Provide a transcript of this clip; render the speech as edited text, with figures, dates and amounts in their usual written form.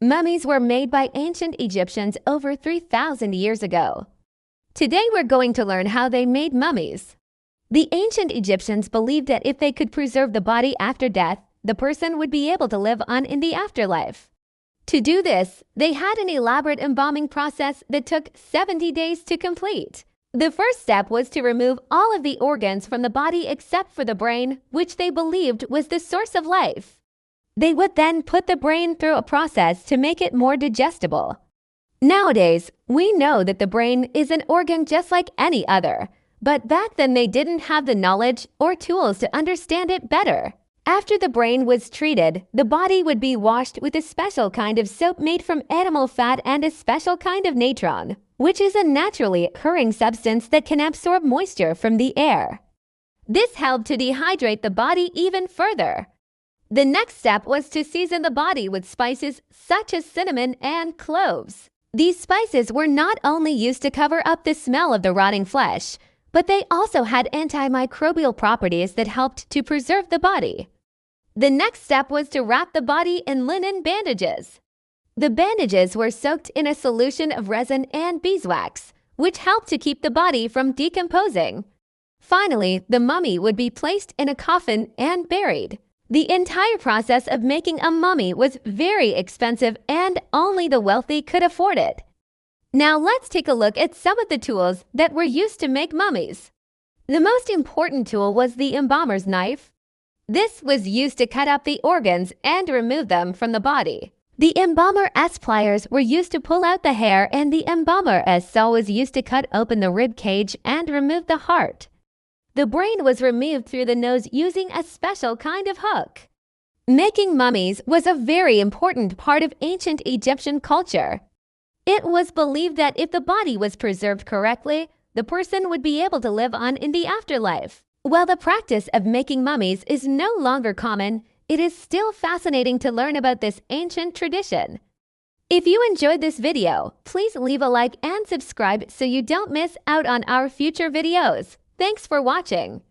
Mummies were made by ancient Egyptians over 3,000 years ago. Today we're going to learn how they made mummies. The ancient Egyptians believed that if they could preserve the body after death, the person would be able to live on in the afterlife. To do this, they had an elaborate embalming process that took 70 days to complete. The first step was to remove all of the organs from the body except for the brain, which they believed was the source of life. They would then put the brain through a process to make it more digestible. Nowadays, we know that the brain is an organ just like any other, but back then they didn't have the knowledge or tools to understand it better. After the brain was treated, the body would be washed with a special kind of soap made from animal fat and a special kind of natron, which is a naturally occurring substance that can absorb moisture from the air. This helped to dehydrate the body even further. The next step was to season the body with spices such as cinnamon and cloves. These spices were not only used to cover up the smell of the rotting flesh, but they also had antimicrobial properties that helped to preserve the body. The next step was to wrap the body in linen bandages. The bandages were soaked in a solution of resin and beeswax, which helped to keep the body from decomposing. Finally, the mummy would be placed in a coffin and buried. The entire process of making a mummy was very expensive and only the wealthy could afford it. Now let's take a look at some of the tools that were used to make mummies. The most important tool was the embalmer's knife. This was used to cut up the organs and remove them from the body. The embalmer's pliers were used to pull out the hair, and the embalmer's saw was used to cut open the rib cage and remove the heart. The brain was removed through the nose using a special kind of hook. Making mummies was a very important part of ancient Egyptian culture. It was believed that if the body was preserved correctly, the person would be able to live on in the afterlife. While the practice of making mummies is no longer common, it is still fascinating to learn about this ancient tradition. If you enjoyed this video, please leave a like and subscribe so you don't miss out on our future videos. Thanks for watching.